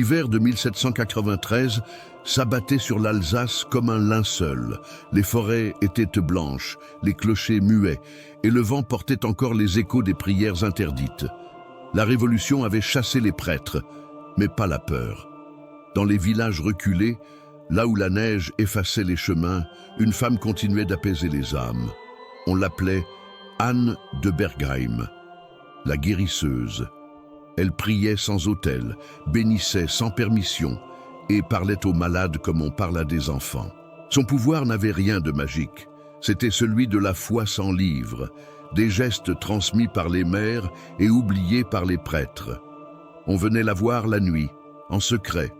L'hiver de 1793 s'abattait sur l'Alsace comme un linceul. Les forêts étaient blanches, les clochers muets, et le vent portait encore les échos des prières interdites. La Révolution avait chassé les prêtres, mais pas la peur. Dans les villages reculés, là où la neige effaçait les chemins, une femme continuait d'apaiser les âmes. On l'appelait Anne de Bergheim, la guérisseuse. Elle priait sans autel, bénissait sans permission et parlait aux malades comme on parle à des enfants. Son pouvoir n'avait rien de magique. C'était celui de la foi sans livre, des gestes transmis par les mères et oubliés par les prêtres. On venait la voir la nuit, en secret,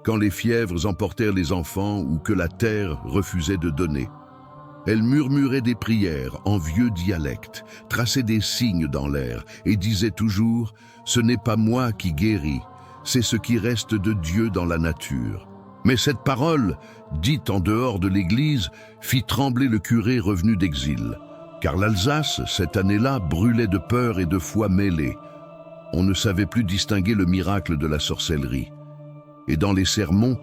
quand les fièvres emportèrent les enfants ou que la terre refusait de donner. Elle murmurait des prières en vieux dialecte, traçait des signes dans l'air et disait toujours « Ce n'est pas moi qui guéris, c'est ce qui reste de Dieu dans la nature ». Mais cette parole, dite en dehors de l'église, fit trembler le curé revenu d'exil. Car l'Alsace, cette année-là, brûlait de peur et de foi mêlées. On ne savait plus distinguer le miracle de la sorcellerie. Et dans les sermons,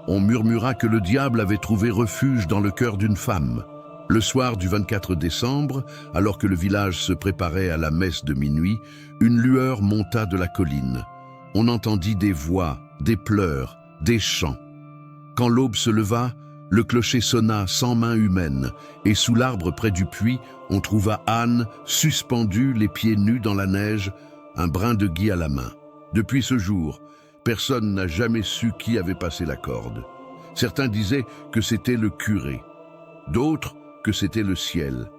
on murmura que le diable avait trouvé refuge dans le cœur d'une femme. Le soir du 24 décembre, alors que le village se préparait à la messe de minuit, une lueur monta de la colline. On entendit des voix, des pleurs, des chants. Quand l'aube se leva, le clocher sonna sans main humaine, et sous l'arbre près du puits, on trouva Anne, suspendue, les pieds nus dans la neige, un brin de gui à la main. Depuis ce jour, personne n'a jamais su qui avait passé la corde. Certains disaient que c'était le curé, d'autres que c'était le ciel.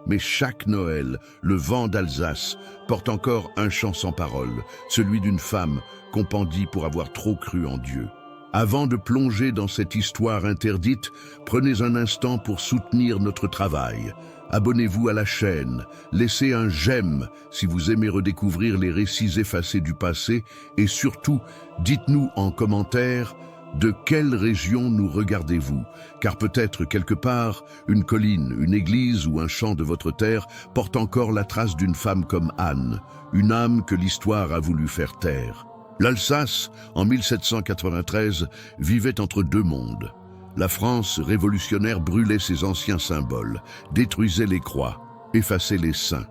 Mais chaque Noël, le vent d'Alsace porte encore un chant sans parole, celui d'une femme qu'on pendit pour avoir trop cru en Dieu. Avant de plonger dans cette histoire interdite, prenez un instant pour soutenir notre travail. Abonnez-vous à la chaîne, laissez un j'aime si vous aimez redécouvrir les récits effacés du passé et surtout, dites-nous en commentaire de quelle région nous regardez-vous, car peut-être quelque part, une colline, une église ou un champ de votre terre porte encore la trace d'une femme comme Anne, une âme que l'histoire a voulu faire taire. L'Alsace, en 1793, vivait entre deux mondes. La France révolutionnaire brûlait ses anciens symboles, détruisait les croix, effaçait les saints.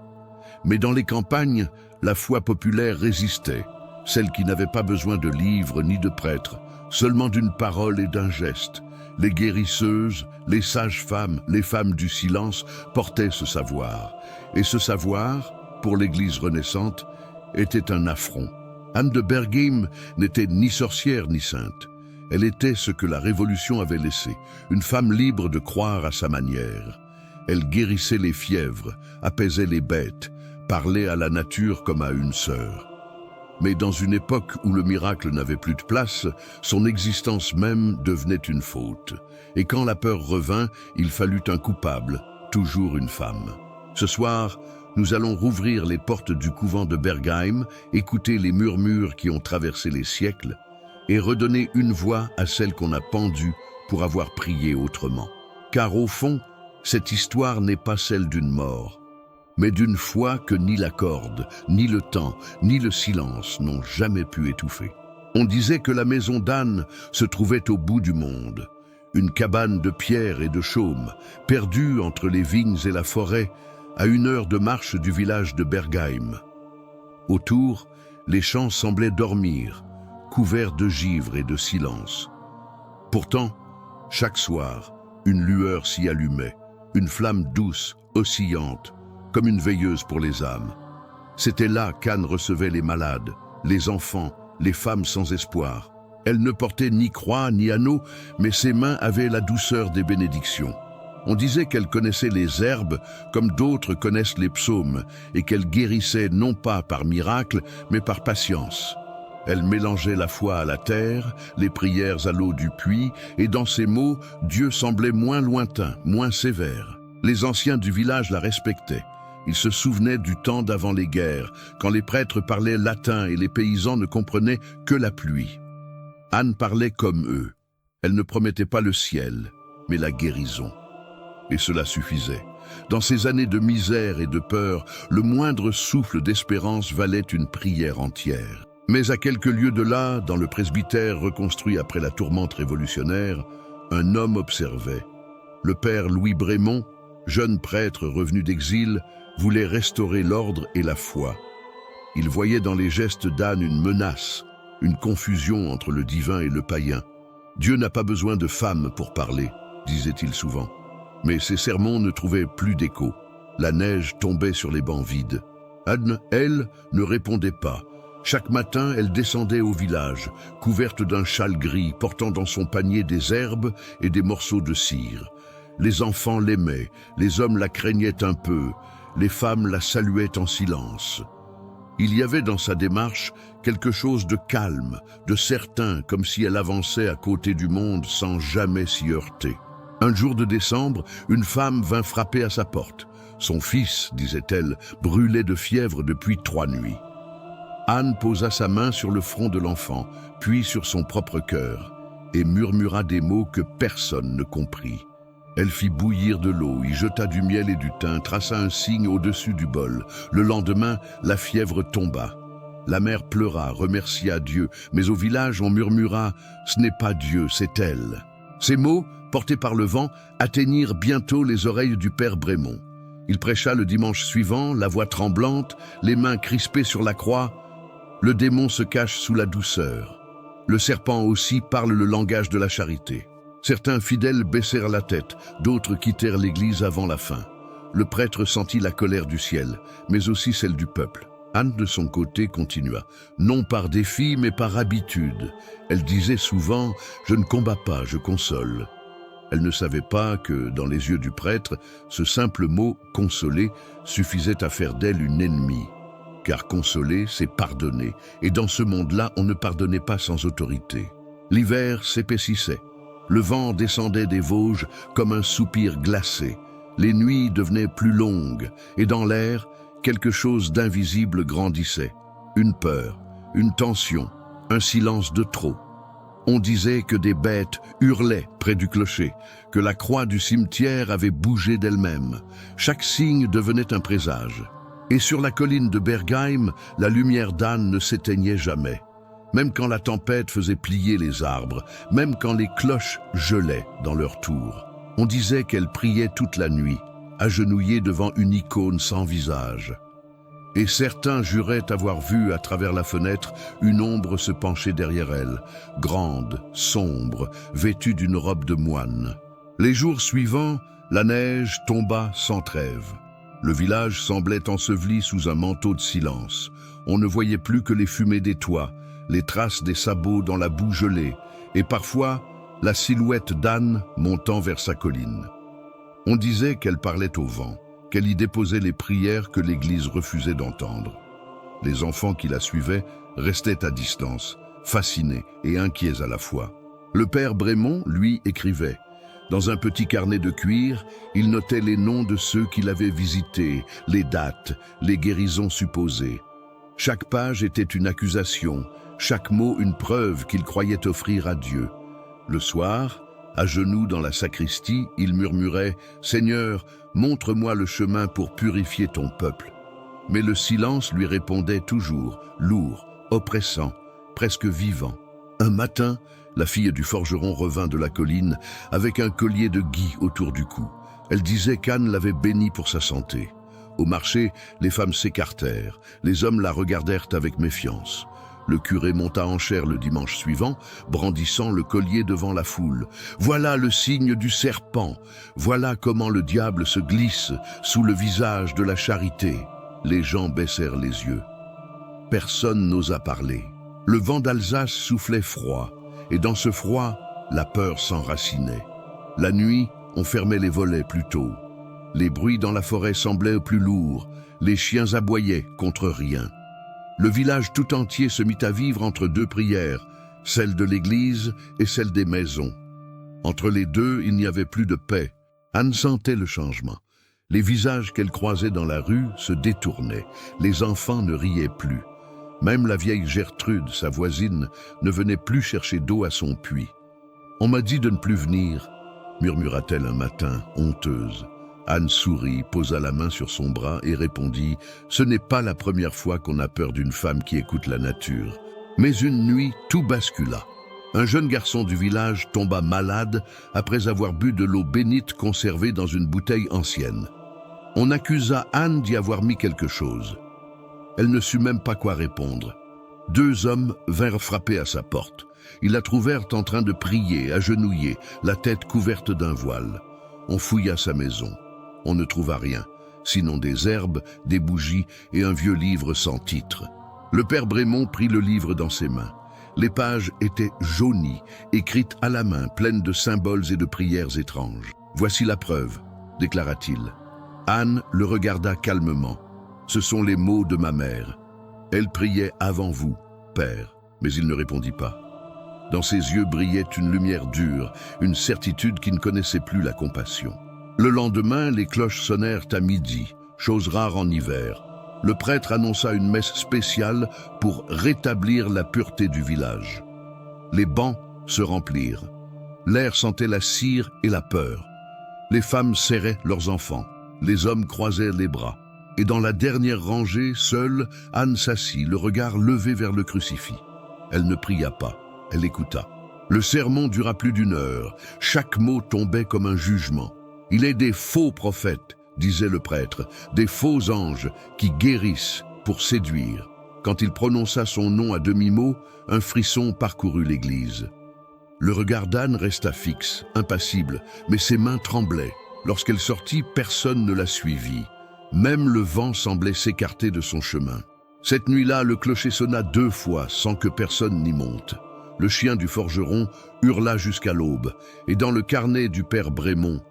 Mais dans les campagnes, la foi populaire résistait, celle qui n'avait pas besoin de livres ni de prêtres, seulement d'une parole et d'un geste. Les guérisseuses, les sages-femmes, les femmes du silence portaient ce savoir. Et ce savoir, pour l'Église renaissante, était un affront. Anne de Bergheim n'était ni sorcière ni sainte. Elle était ce que la Révolution avait laissé, une femme libre de croire à sa manière. Elle guérissait les fièvres, apaisait les bêtes, parlait à la nature comme à une sœur. Mais dans une époque où le miracle n'avait plus de place, son existence même devenait une faute. Et quand la peur revint, il fallut un coupable, toujours une femme. Ce soir, nous allons rouvrir les portes du couvent de Bergheim, écouter les murmures qui ont traversé les siècles et redonner une voix à celle qu'on a pendue pour avoir prié autrement. Car au fond, cette histoire n'est pas celle d'une mort, mais d'une foi que ni la corde, ni le temps, ni le silence n'ont jamais pu étouffer. On disait que la maison d'Anne se trouvait au bout du monde, une cabane de pierre et de chaume, perdue entre les vignes et la forêt, à 1 heure de marche du village de Bergheim. Autour, les champs semblaient dormir, couverts de givre et de silence. Pourtant, chaque soir, une lueur s'y allumait, une flamme douce, oscillante, comme une veilleuse pour les âmes. C'était là qu'Anne recevait les malades, les enfants, les femmes sans espoir. Elle ne portait ni croix ni anneau, mais ses mains avaient la douceur des bénédictions. On disait qu'elle connaissait les herbes comme d'autres connaissent les psaumes et qu'elle guérissait non pas par miracle, mais par patience. Elle mélangeait la foi à la terre, les prières à l'eau du puits, et dans ses mots, Dieu semblait moins lointain, moins sévère. Les anciens du village la respectaient. Ils se souvenaient du temps d'avant les guerres, quand les prêtres parlaient latin et les paysans ne comprenaient que la pluie. Anne parlait comme eux. Elle ne promettait pas le ciel, mais la guérison. Et cela suffisait. Dans ces années de misère et de peur, le moindre souffle d'espérance valait une prière entière. Mais à quelques lieues de là, dans le presbytère reconstruit après la tourmente révolutionnaire, un homme observait. Le père Louis Brémond, jeune prêtre revenu d'exil, voulait restaurer l'ordre et la foi. Il voyait dans les gestes d'Anne une menace, une confusion entre le divin et le païen. Dieu n'a pas besoin de femmes pour parler, disait-il souvent. Mais ses sermons ne trouvaient plus d'écho. La neige tombait sur les bancs vides. Anne, elle, ne répondait pas. Chaque matin, elle descendait au village, couverte d'un châle gris, portant dans son panier des herbes et des morceaux de cire. Les enfants l'aimaient, les hommes la craignaient un peu, les femmes la saluaient en silence. Il y avait dans sa démarche quelque chose de calme, de certain, comme si elle avançait à côté du monde sans jamais s'y heurter. Un jour de décembre, une femme vint frapper à sa porte. Son fils, disait-elle, brûlait de fièvre depuis 3 nuits. Anne posa sa main sur le front de l'enfant, puis sur son propre cœur, et murmura des mots que personne ne comprit. Elle fit bouillir de l'eau, y jeta du miel et du thym, traça un signe au-dessus du bol. Le lendemain, la fièvre tomba. La mère pleura, remercia Dieu, mais au village on murmura « Ce n'est pas Dieu, c'est elle ». Ces mots, portés par le vent, atteignirent bientôt les oreilles du père Brémond. Il prêcha le dimanche suivant, la voix tremblante, les mains crispées sur la croix. Le démon se cache sous la douceur. Le serpent aussi parle le langage de la charité. Certains fidèles baissèrent la tête, d'autres quittèrent l'église avant la fin. Le prêtre sentit la colère du ciel, mais aussi celle du peuple. Anne, de son côté, continua, non par défi, mais par habitude. Elle disait souvent « Je ne combats pas, je console ». Elle ne savait pas que, dans les yeux du prêtre, ce simple mot « consoler » suffisait à faire d'elle une ennemie. Car consoler, c'est pardonner, et dans ce monde-là, on ne pardonnait pas sans autorité. L'hiver s'épaississait. Le vent descendait des Vosges comme un soupir glacé. Les nuits devenaient plus longues, et dans l'air, quelque chose d'invisible grandissait. Une peur, une tension, un silence de trop. On disait que des bêtes hurlaient près du clocher, que la croix du cimetière avait bougé d'elle-même. Chaque signe devenait un présage. Et sur la colline de Bergheim, la lumière d'Anne ne s'éteignait jamais. Même quand la tempête faisait plier les arbres, même quand les cloches gelaient dans leur tour. On disait qu'elle priait toute la nuit, agenouillée devant une icône sans visage. Et certains juraient avoir vu à travers la fenêtre une ombre se pencher derrière elle, grande, sombre, vêtue d'une robe de moine. Les jours suivants, la neige tomba sans trêve. Le village semblait enseveli sous un manteau de silence. On ne voyait plus que les fumées des toits, les traces des sabots dans la boue gelée, et parfois la silhouette d'Anne montant vers sa colline. On disait qu'elle parlait au vent, qu'elle y déposait les prières que l'Église refusait d'entendre. Les enfants qui la suivaient restaient à distance, fascinés et inquiets à la fois. Le père Brémond, lui, écrivait. Dans un petit carnet de cuir, il notait les noms de ceux qu'il avait visités, les dates, les guérisons supposées. Chaque page était une accusation, chaque mot une preuve qu'il croyait offrir à Dieu. Le soir, à genoux dans la sacristie, il murmurait « Seigneur, montre-moi le chemin pour purifier ton peuple ». Mais le silence lui répondait toujours, lourd, oppressant, presque vivant. Un matin, la fille du forgeron revint de la colline avec un collier de gui autour du cou. Elle disait qu'Anne l'avait béni pour sa santé. Au marché, les femmes s'écartèrent, les hommes la regardèrent avec méfiance. Le curé monta en chaire le dimanche suivant, brandissant le collier devant la foule. Voilà le signe du serpent, voilà comment le diable se glisse sous le visage de la charité. Les gens baissèrent les yeux. Personne n'osa parler. Le vent d'Alsace soufflait froid, et dans ce froid, la peur s'enracinait. La nuit, on fermait les volets plus tôt. Les bruits dans la forêt semblaient plus lourds, les chiens aboyaient contre rien. Le village tout entier se mit à vivre entre deux prières, celle de l'église et celle des maisons. Entre les deux, il n'y avait plus de paix. Anne sentait le changement. Les visages qu'elle croisait dans la rue se détournaient. Les enfants ne riaient plus. Même la vieille Gertrude, sa voisine, ne venait plus chercher d'eau à son puits. « On m'a dit de ne plus venir », murmura-t-elle un matin, honteuse. Anne sourit, posa la main sur son bras et répondit « Ce n'est pas la première fois qu'on a peur d'une femme qui écoute la nature. Mais une nuit, tout bascula. Un jeune garçon du village tomba malade après avoir bu de l'eau bénite conservée dans une bouteille ancienne. On accusa Anne d'y avoir mis quelque chose. Elle ne sut même pas quoi répondre. 2 hommes vinrent frapper à sa porte. Ils la trouvèrent en train de prier, agenouillée, la tête couverte d'un voile. On fouilla sa maison. On ne trouva rien, sinon des herbes, des bougies et un vieux livre sans titre. Le père Brémond prit le livre dans ses mains. Les pages étaient jaunies, écrites à la main, pleines de symboles et de prières étranges. « Voici la preuve », déclara-t-il. Anne le regarda calmement. « Ce sont les mots de ma mère. Elle priait avant vous, père. » Mais il ne répondit pas. Dans ses yeux brillait une lumière dure, une certitude qui ne connaissait plus la compassion. Le lendemain, les cloches sonnèrent à midi, chose rare en hiver. Le prêtre annonça une messe spéciale pour rétablir la pureté du village. Les bancs se remplirent. L'air sentait la cire et la peur. Les femmes serraient leurs enfants. Les hommes croisèrent les bras. Et dans la dernière rangée, seule, Anne s'assit, le regard levé vers le crucifix. Elle ne pria pas, elle écouta. Le sermon dura plus d'1 heure. Chaque mot tombait comme un jugement. « Il est des faux prophètes », disait le prêtre, « des faux anges qui guérissent pour séduire. » Quand il prononça son nom à demi-mot, un frisson parcourut l'église. Le regard d'Anne resta fixe, impassible, mais ses mains tremblaient. Lorsqu'elle sortit, personne ne la suivit. Même le vent semblait s'écarter de son chemin. Cette nuit-là, le clocher sonna 2 fois sans que personne n'y monte. Le chien du forgeron hurla jusqu'à l'aube, et dans le carnet du père Brémond,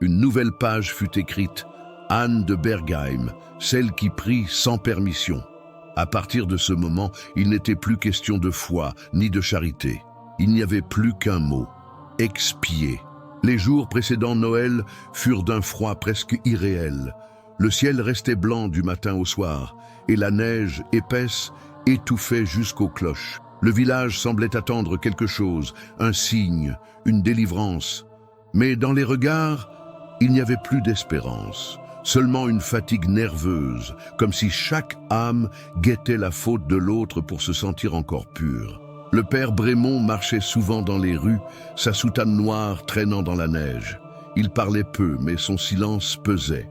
une nouvelle page fut écrite, Anne de Bergheim, celle qui prie sans permission. À partir de ce moment, il n'était plus question de foi ni de charité. Il n'y avait plus qu'un mot, expier. Les jours précédant Noël furent d'un froid presque irréel. Le ciel restait blanc du matin au soir, et la neige épaisse étouffait jusqu'aux cloches. Le village semblait attendre quelque chose, un signe, une délivrance. Mais dans les regards, il n'y avait plus d'espérance, seulement une fatigue nerveuse, comme si chaque âme guettait la faute de l'autre pour se sentir encore pure. Le père Brémond marchait souvent dans les rues, sa soutane noire traînant dans la neige. Il parlait peu, mais son silence pesait.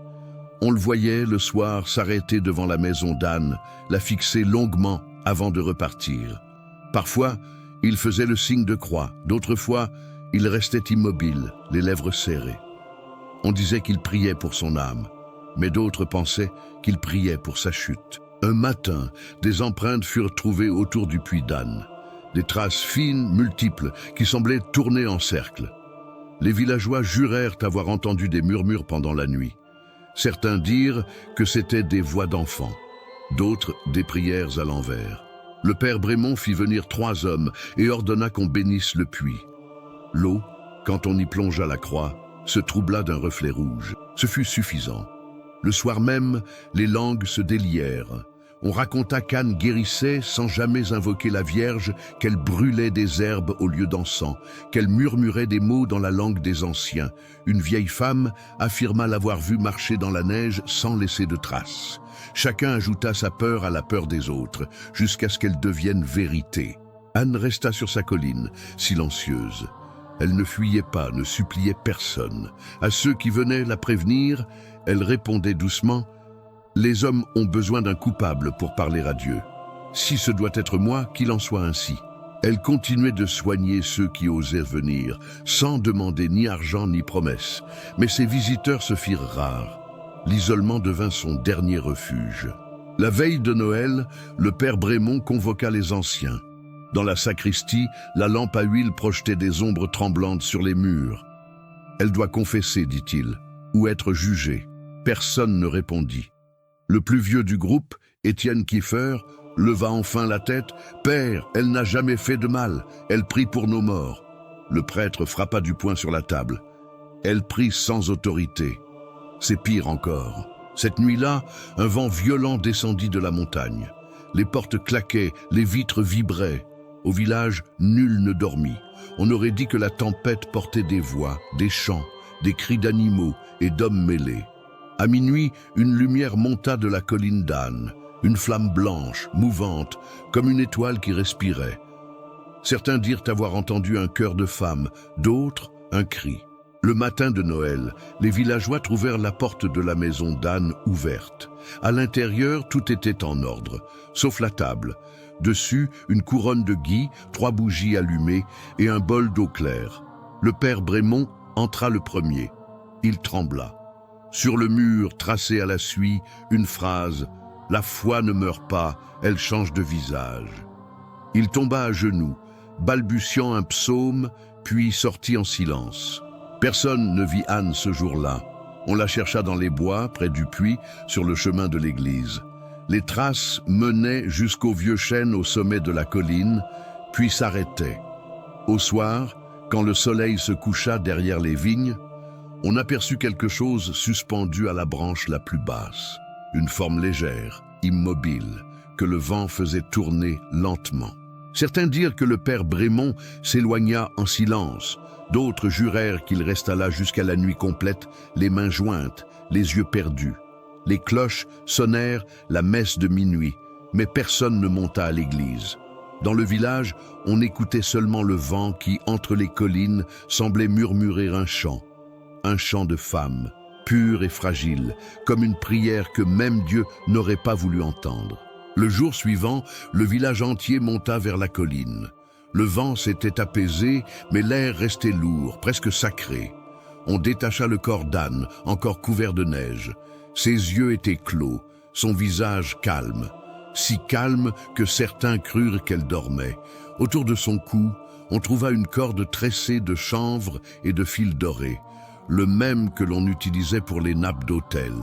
On le voyait le soir s'arrêter devant la maison d'Anne, la fixer longuement avant de repartir. Parfois, il faisait le signe de croix, d'autres fois, il restait immobile, les lèvres serrées. On disait qu'il priait pour son âme, mais d'autres pensaient qu'il priait pour sa chute. Un matin, des empreintes furent trouvées autour du puits d'Anne. Des traces fines, multiples, qui semblaient tourner en cercle. Les villageois jurèrent avoir entendu des murmures pendant la nuit. Certains dirent que c'étaient des voix d'enfants, d'autres des prières à l'envers. Le père Brémond fit venir 3 hommes et ordonna qu'on bénisse le puits. L'eau, quand on y plongea la croix, se troubla d'un reflet rouge. Ce fut suffisant. Le soir même, les langues se délièrent. On raconta qu'Anne guérissait sans jamais invoquer la Vierge, qu'elle brûlait des herbes au lieu d'encens, qu'elle murmurait des mots dans la langue des anciens. Une vieille femme affirma l'avoir vue marcher dans la neige sans laisser de traces. Chacun ajouta sa peur à la peur des autres, jusqu'à ce qu'elle devienne vérité. Anne resta sur sa colline, silencieuse. Elle ne fuyait pas, ne suppliait personne. À ceux qui venaient la prévenir, elle répondait doucement « Les hommes ont besoin d'un coupable pour parler à Dieu. Si ce doit être moi, qu'il en soit ainsi. » Elle continuait de soigner ceux qui osaient venir, sans demander ni argent ni promesse. Mais ses visiteurs se firent rares. L'isolement devint son dernier refuge. La veille de Noël, le père Brémond convoqua les anciens. Dans la sacristie, la lampe à huile projetait des ombres tremblantes sur les murs. « Elle doit confesser, dit-il, ou être jugée. » Personne ne répondit. Le plus vieux du groupe, Étienne Kiefer, leva enfin la tête. « Père, elle n'a jamais fait de mal. Elle prie pour nos morts. » Le prêtre frappa du poing sur la table. « Elle prie sans autorité. » C'est pire encore. Cette nuit-là, un vent violent descendit de la montagne. Les portes claquaient, les vitres vibraient. Au village, nul ne dormit. On aurait dit que la tempête portait des voix, des chants, des cris d'animaux et d'hommes mêlés. À minuit, une lumière monta de la colline d'Anne. une flamme blanche, mouvante, comme une étoile qui respirait. Certains dirent avoir entendu un chœur de femme, d'autres un cri. Le matin de Noël, les villageois trouvèrent la porte de la maison d'Anne ouverte. À l'intérieur, tout était en ordre, sauf la table. Dessus, une couronne de gui, 3 bougies allumées et un bol d'eau claire. Le père Brémond entra le premier. Il trembla. Sur le mur, tracé à la suie, une phrase « La foi ne meurt pas, elle change de visage ». Il tomba à genoux, balbutiant un psaume, puis sortit en silence. Personne ne vit Anne ce jour-là. On la chercha dans les bois, près du puits, sur le chemin de l'église. Les traces menaient jusqu'au vieux chêne au sommet de la colline, puis s'arrêtaient. Au soir, quand le soleil se coucha derrière les vignes, on aperçut quelque chose suspendu à la branche la plus basse. Une forme légère, immobile, que le vent faisait tourner lentement. Certains dirent que le père Brémond s'éloigna en silence. D'autres jurèrent qu'il resta là jusqu'à la nuit complète, les mains jointes, les yeux perdus. Les cloches sonnèrent la messe de minuit, mais personne ne monta à l'église. Dans le village, on écoutait seulement le vent qui, entre les collines, semblait murmurer un chant de femme, pur et fragile, comme une prière que même Dieu n'aurait pas voulu entendre. Le jour suivant, le village entier monta vers la colline. Le vent s'était apaisé, mais l'air restait lourd, presque sacré. On détacha le corps d'Anne, encore couvert de neige. Ses yeux étaient clos, son visage calme, si calme que certains crurent qu'elle dormait. Autour de son cou, on trouva une corde tressée de chanvre et de fils dorés, le même que l'on utilisait pour les nappes d'autel.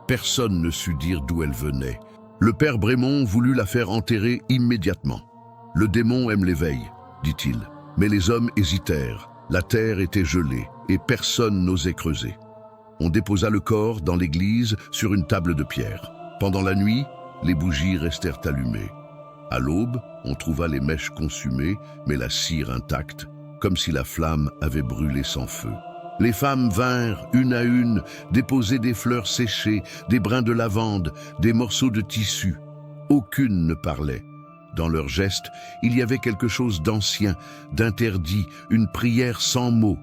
Personne ne sut dire d'où elle venait. Le père Brémond voulut la faire enterrer immédiatement. « Le démon aime l'éveil, dit-il. Mais les hommes hésitèrent. La terre était gelée et personne n'osait creuser. On déposa le corps dans l'église sur une table de pierre. Pendant la nuit, les bougies restèrent allumées. À l'aube, on trouva les mèches consumées, mais la cire intacte, comme si la flamme avait brûlé sans feu. Les femmes vinrent, une à une, déposer des fleurs séchées, des brins de lavande, des morceaux de tissu. Aucune ne parlait. Dans leurs gestes, il y avait quelque chose d'ancien, d'interdit, une prière sans mots.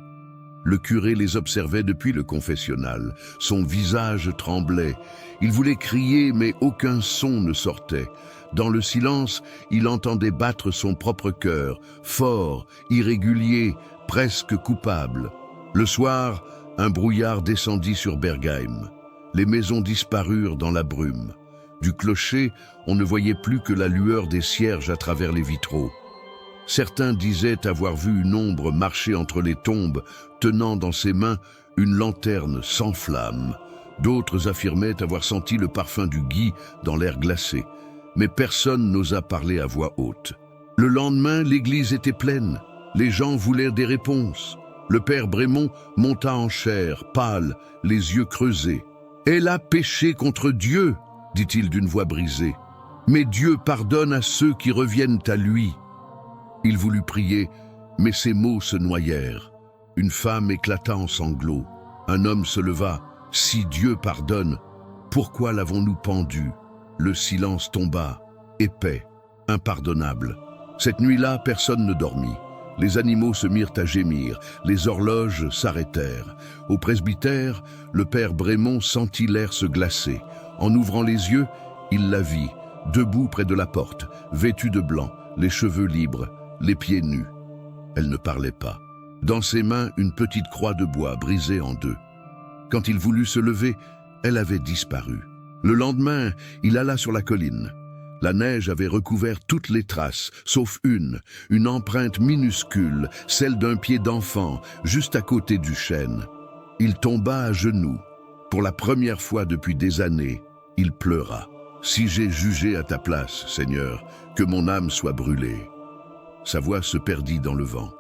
Le curé les observait depuis le confessionnal. Son visage tremblait. Il voulait crier, mais aucun son ne sortait. Dans le silence, il entendait battre son propre cœur, fort, irrégulier, presque coupable. Le soir, un brouillard descendit sur Bergheim. Les maisons disparurent dans la brume. Du clocher, on ne voyait plus que la lueur des cierges à travers les vitraux. Certains disaient avoir vu une ombre marcher entre les tombes, tenant dans ses mains une lanterne sans flamme. D'autres affirmaient avoir senti le parfum du gui dans l'air glacé. Mais personne n'osa parler à voix haute. Le lendemain, l'église était pleine. Les gens voulaient des réponses. Le père Brémond monta en chair, pâle, les yeux creusés. « Elle a péché contre Dieu !» dit-il d'une voix brisée. « Mais Dieu pardonne à ceux qui reviennent à lui. » Il voulut prier, mais ses mots se noyèrent. Une femme éclata en sanglots. Un homme se leva. « Si Dieu pardonne, pourquoi l'avons-nous pendu ?» Le silence tomba, épais, impardonnable. Cette nuit-là, personne ne dormit. Les animaux se mirent à gémir, les horloges s'arrêtèrent. Au presbytère, le père Brémond sentit l'air se glacer. En ouvrant les yeux, il la vit, debout près de la porte, vêtue de blanc, les cheveux libres, les pieds nus. Elle ne parlait pas. Dans ses mains, une petite croix de bois brisée en deux. Quand il voulut se lever, elle avait disparu. Le lendemain, il alla sur la colline. La neige avait recouvert toutes les traces, sauf une empreinte minuscule, celle d'un pied d'enfant, juste à côté du chêne. Il tomba à genoux. Pour la première fois depuis des années, il pleura. « Si j'ai jugé à ta place, Seigneur, que mon âme soit brûlée. » Sa voix se perdit dans le vent.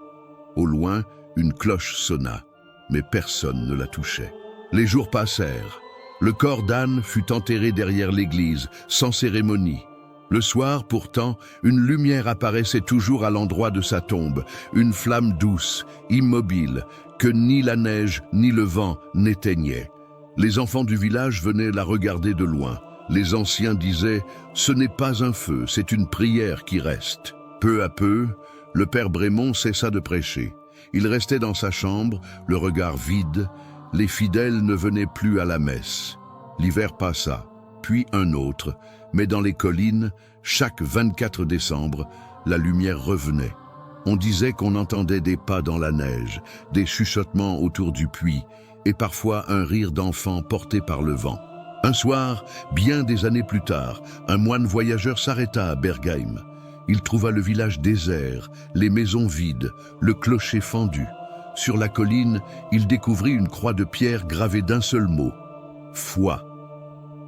Au loin, une cloche sonna, mais personne ne la touchait. Les jours passèrent. Le corps d'Anne fut enterré derrière l'église, sans cérémonie. Le soir, pourtant, une lumière apparaissait toujours à l'endroit de sa tombe, une flamme douce, immobile, que ni la neige ni le vent n'éteignaient. Les enfants du village venaient la regarder de loin. Les anciens disaient « Ce n'est pas un feu, c'est une prière qui reste ». Peu à peu, le père Brémond cessa de prêcher. Il restait dans sa chambre, le regard vide. Les fidèles ne venaient plus à la messe. L'hiver passa, puis un autre, mais dans les collines, chaque 24 décembre, la lumière revenait. On disait qu'on entendait des pas dans la neige, des chuchotements autour du puits, et parfois un rire d'enfant porté par le vent. Un soir, bien des années plus tard, un moine voyageur s'arrêta à Bergheim. Il trouva le village désert, les maisons vides, le clocher fendu. Sur la colline, il découvrit une croix de pierre gravée d'un seul mot, « Foi ».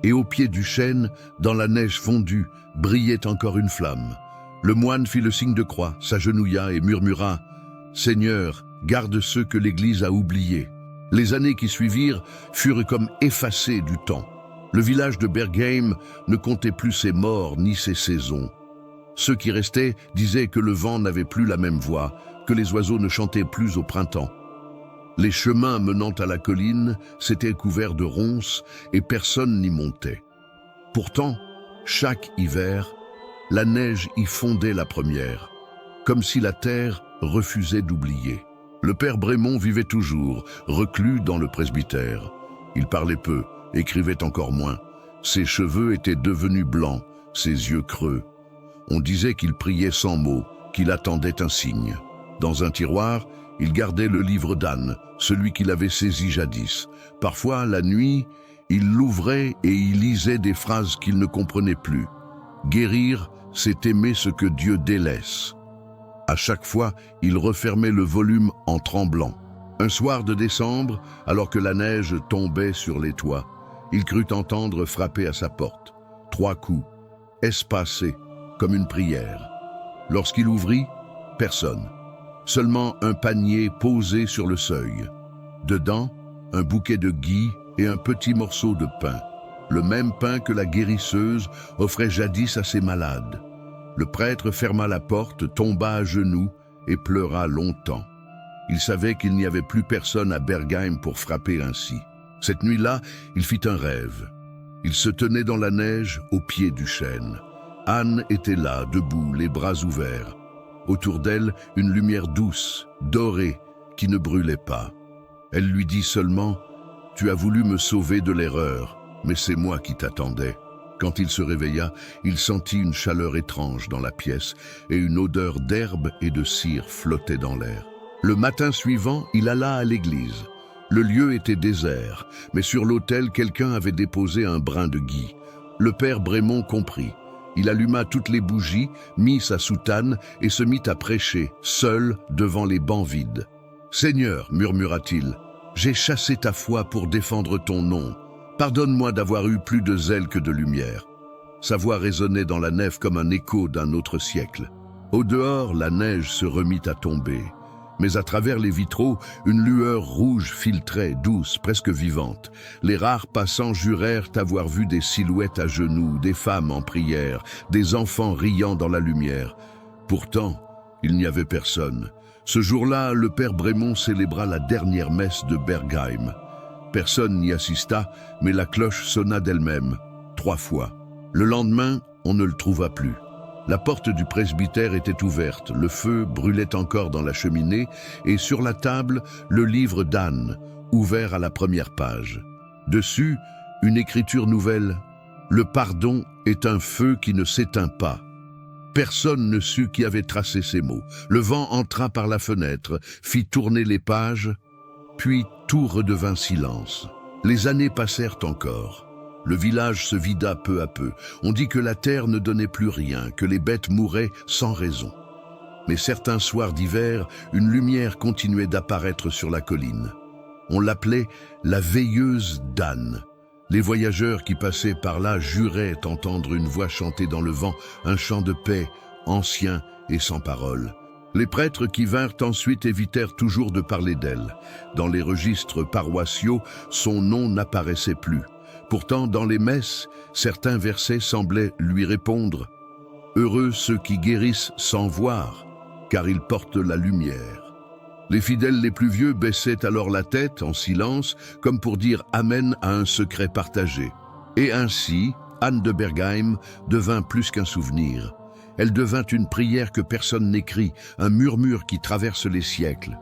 Et au pied du chêne, dans la neige fondue, brillait encore une flamme. Le moine fit le signe de croix, s'agenouilla et murmura « Seigneur, garde ceux que l'Église a oubliés ». Les années qui suivirent furent comme effacées du temps. Le village de Bergheim ne comptait plus ses morts ni ses saisons. Ceux qui restaient disaient que le vent n'avait plus la même voix, que les oiseaux ne chantaient plus au printemps. Les chemins menant à la colline s'étaient couverts de ronces et personne n'y montait. Pourtant, chaque hiver, la neige y fondait la première, comme si la terre refusait d'oublier. Le père Brémond vivait toujours, reclus dans le presbytère. Il parlait peu, écrivait encore moins. Ses cheveux étaient devenus blancs, ses yeux creux. On disait qu'il priait sans mots, qu'il attendait un signe. Dans un tiroir, il gardait le livre d'Anne, celui qu'il avait saisi jadis. Parfois, la nuit, il l'ouvrait et y lisait des phrases qu'il ne comprenait plus. Guérir, c'est aimer ce que Dieu délaisse. À chaque fois, il refermait le volume en tremblant. Un soir de décembre, alors que la neige tombait sur les toits, il crut entendre frapper à sa porte. 3 coups, espacés, comme une prière. Lorsqu'il ouvrit, personne. Seulement un panier posé sur le seuil. Dedans, un bouquet de gui et un petit morceau de pain. Le même pain que la guérisseuse offrait jadis à ses malades. Le prêtre ferma la porte, tomba à genoux et pleura longtemps. Il savait qu'il n'y avait plus personne à Bergheim pour frapper ainsi. Cette nuit-là, il fit un rêve. Il se tenait dans la neige au pied du chêne. Anne était là, debout, les bras ouverts. Autour d'elle, une lumière douce, dorée, qui ne brûlait pas. Elle lui dit seulement « Tu as voulu me sauver de l'erreur, mais c'est moi qui t'attendais. » Quand il se réveilla, il sentit une chaleur étrange dans la pièce et une odeur d'herbe et de cire flottait dans l'air. Le matin suivant, il alla à l'église. Le lieu était désert, mais sur l'autel, quelqu'un avait déposé un brin de gui. Le père Brémond comprit. Il alluma toutes les bougies, mit sa soutane et se mit à prêcher, seul devant les bancs vides. « Seigneur, murmura-t-il, j'ai chassé ta foi pour défendre ton nom. Pardonne-moi d'avoir eu plus de zèle que de lumière. » Sa voix résonnait dans la nef comme un écho d'un autre siècle. Au dehors, la neige se remit à tomber. Mais à travers les vitraux, une lueur rouge filtrait, douce, presque vivante. Les rares passants jurèrent avoir vu des silhouettes à genoux, des femmes en prière, des enfants riant dans la lumière. Pourtant, il n'y avait personne. Ce jour-là, le père Brémond célébra la dernière messe de Bergheim. Personne n'y assista, mais la cloche sonna d'elle-même, 3 fois. Le lendemain, on ne le trouva plus. La porte du presbytère était ouverte, le feu brûlait encore dans la cheminée, et sur la table, le livre d'Anne, ouvert à la première page. Dessus, une écriture nouvelle. « Le pardon est un feu qui ne s'éteint pas. » Personne ne sut qui avait tracé ces mots. Le vent entra par la fenêtre, fit tourner les pages, puis tout redevint silence. Les années passèrent encore. Le village se vida peu à peu. On dit que la terre ne donnait plus rien, que les bêtes mouraient sans raison. Mais certains soirs d'hiver, une lumière continuait d'apparaître sur la colline. On l'appelait la veilleuse d'Anne. Les voyageurs qui passaient par là juraient entendre une voix chanter dans le vent un chant de paix, ancien et sans parole. Les prêtres qui vinrent ensuite évitèrent toujours de parler d'elle. Dans les registres paroissiaux, son nom n'apparaissait plus. Pourtant, dans les messes, certains versets semblaient lui répondre « Heureux ceux qui guérissent sans voir, car ils portent la lumière. » Les fidèles les plus vieux baissaient alors la tête en silence, comme pour dire Amen à un secret partagé. Et ainsi, Anne de Bergheim devint plus qu'un souvenir. Elle devint une prière que personne n'écrit, un murmure qui traverse les siècles.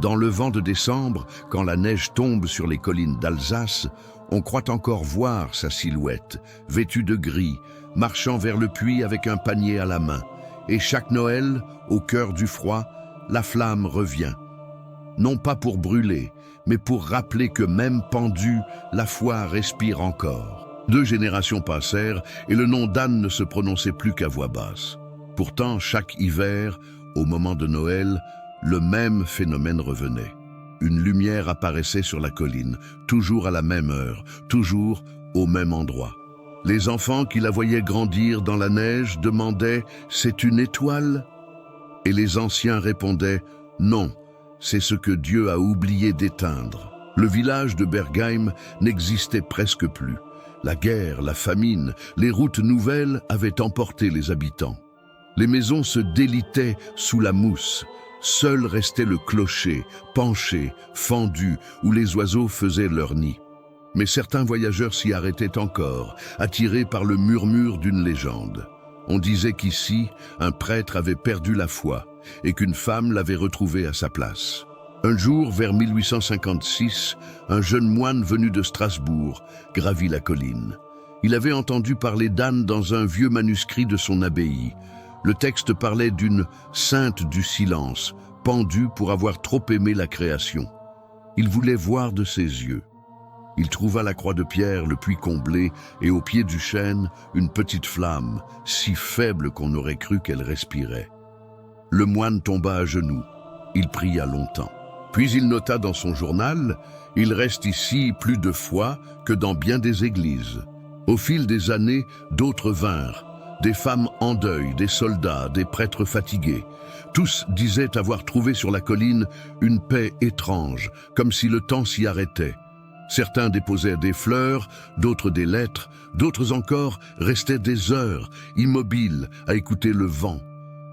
Dans le vent de décembre, quand la neige tombe sur les collines d'Alsace, on croit encore voir sa silhouette, vêtue de gris, marchant vers le puits avec un panier à la main. Et chaque Noël, au cœur du froid, la flamme revient. Non pas pour brûler, mais pour rappeler que même pendue, la foi respire encore. 2 générations passèrent et le nom d'Anne ne se prononçait plus qu'à voix basse. Pourtant, chaque hiver, au moment de Noël, le même phénomène revenait. Une lumière apparaissait sur la colline, toujours à la même heure, toujours au même endroit. Les enfants qui la voyaient grandir dans la neige demandaient « C'est une étoile ?» Et les anciens répondaient « Non, c'est ce que Dieu a oublié d'éteindre. » Le village de Bergheim n'existait presque plus. La guerre, la famine, les routes nouvelles avaient emporté les habitants. Les maisons se délitaient sous la mousse. Seul restait le clocher, penché, fendu, où les oiseaux faisaient leur nid. Mais certains voyageurs s'y arrêtaient encore, attirés par le murmure d'une légende. On disait qu'ici, un prêtre avait perdu la foi et qu'une femme l'avait retrouvé à sa place. Un jour, vers 1856, un jeune moine venu de Strasbourg gravit la colline. Il avait entendu parler d'Anne dans un vieux manuscrit de son abbaye. Le texte parlait d'une sainte du silence, pendue pour avoir trop aimé la création. Il voulait voir de ses yeux. Il trouva la croix de pierre, le puits comblé, et au pied du chêne, une petite flamme, si faible qu'on aurait cru qu'elle respirait. Le moine tomba à genoux. Il pria longtemps. Puis il nota dans son journal « Il reste ici plus de foi que dans bien des églises. » Au fil des années, d'autres vinrent. Des femmes en deuil, des soldats, des prêtres fatigués. Tous disaient avoir trouvé sur la colline une paix étrange, comme si le temps s'y arrêtait. Certains déposaient des fleurs, d'autres des lettres, d'autres encore restaient des heures, immobiles, à écouter le vent.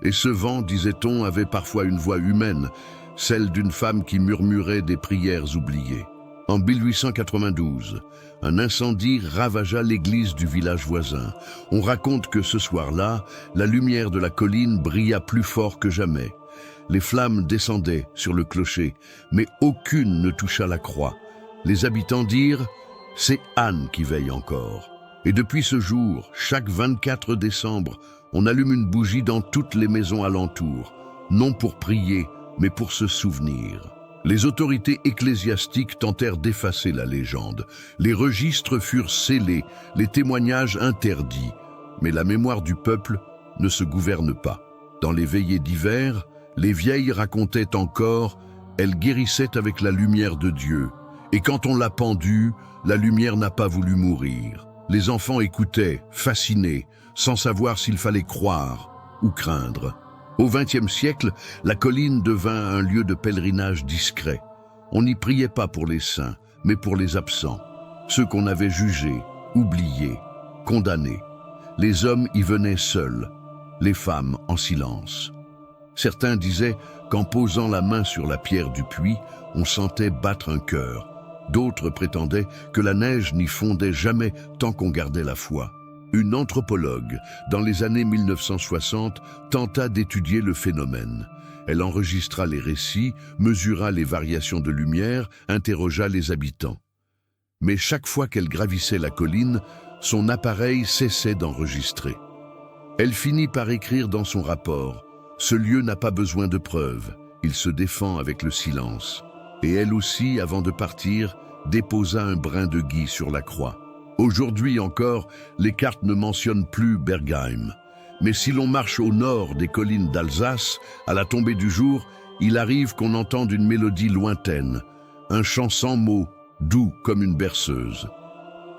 Et ce vent, disait-on, avait parfois une voix humaine, celle d'une femme qui murmurait des prières oubliées. En 1892, un incendie ravagea l'église du village voisin. On raconte que ce soir-là, la lumière de la colline brilla plus fort que jamais. Les flammes descendaient sur le clocher, mais aucune ne toucha la croix. Les habitants dirent « C'est Anne qui veille encore ». Et depuis ce jour, chaque 24 décembre, on allume une bougie dans toutes les maisons alentour, non pour prier, mais pour se souvenir. Les autorités ecclésiastiques tentèrent d'effacer la légende. Les registres furent scellés, les témoignages interdits. Mais la mémoire du peuple ne se gouverne pas. Dans les veillées d'hiver, les vieilles racontaient encore « Elle guérissait avec la lumière de Dieu. Et quand on l'a pendue, la lumière n'a pas voulu mourir. » Les enfants écoutaient, fascinés, sans savoir s'il fallait croire ou craindre. Au XXe siècle, la colline devint un lieu de pèlerinage discret. On n'y priait pas pour les saints, mais pour les absents, ceux qu'on avait jugés, oubliés, condamnés. Les hommes y venaient seuls, les femmes en silence. Certains disaient qu'en posant la main sur la pierre du puits, on sentait battre un cœur. D'autres prétendaient que la neige n'y fondait jamais tant qu'on gardait la foi. Une anthropologue, dans les années 1960, tenta d'étudier le phénomène. Elle enregistra les récits, mesura les variations de lumière, interrogea les habitants. Mais chaque fois qu'elle gravissait la colline, son appareil cessait d'enregistrer. Elle finit par écrire dans son rapport « Ce lieu n'a pas besoin de preuves, il se défend avec le silence ». Et elle aussi, avant de partir, déposa un brin de gui sur la croix. Aujourd'hui encore, les cartes ne mentionnent plus Bergheim. Mais si l'on marche au nord des collines d'Alsace, à la tombée du jour, il arrive qu'on entende une mélodie lointaine, un chant sans mots, doux comme une berceuse.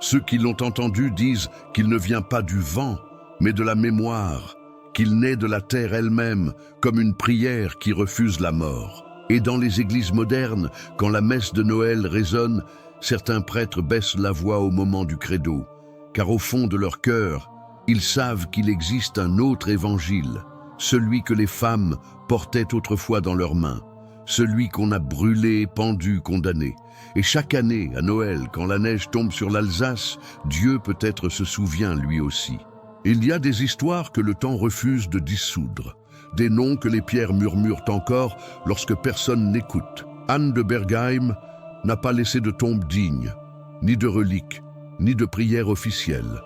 Ceux qui l'ont entendu disent qu'il ne vient pas du vent, mais de la mémoire, qu'il naît de la terre elle-même, comme une prière qui refuse la mort. Et dans les églises modernes, quand la messe de Noël résonne, certains prêtres baissent la voix au moment du credo, car au fond de leur cœur, ils savent qu'il existe un autre évangile, celui que les femmes portaient autrefois dans leurs mains, celui qu'on a brûlé, pendu, condamné. Et chaque année, à Noël, quand la neige tombe sur l'Alsace, Dieu peut-être se souvient lui aussi. Il y a des histoires que le temps refuse de dissoudre, des noms que les pierres murmurent encore lorsque personne n'écoute. Anne de Bergheim n'a pas laissé de tombe digne, ni de relique, ni de prière officielle.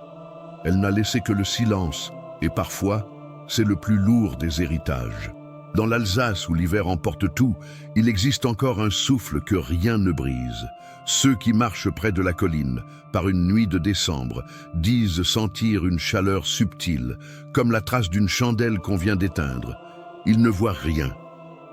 Elle n'a laissé que le silence, et parfois, c'est le plus lourd des héritages. Dans l'Alsace, où l'hiver emporte tout, il existe encore un souffle que rien ne brise. Ceux qui marchent près de la colline, par une nuit de décembre, disent sentir une chaleur subtile, comme la trace d'une chandelle qu'on vient d'éteindre. Ils ne voient rien.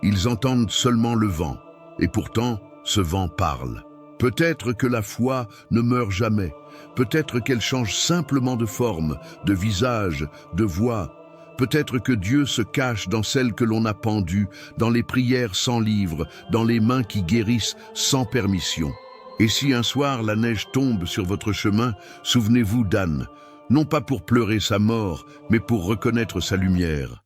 Ils entendent seulement le vent. Et pourtant, ce vent parle. Peut-être que la foi ne meurt jamais. Peut-être qu'elle change simplement de forme, de visage, de voix. Peut-être que Dieu se cache dans celle que l'on a pendue, dans les prières sans livre, dans les mains qui guérissent sans permission. Et si un soir la neige tombe sur votre chemin, souvenez-vous d'Anne, non pas pour pleurer sa mort, mais pour reconnaître sa lumière.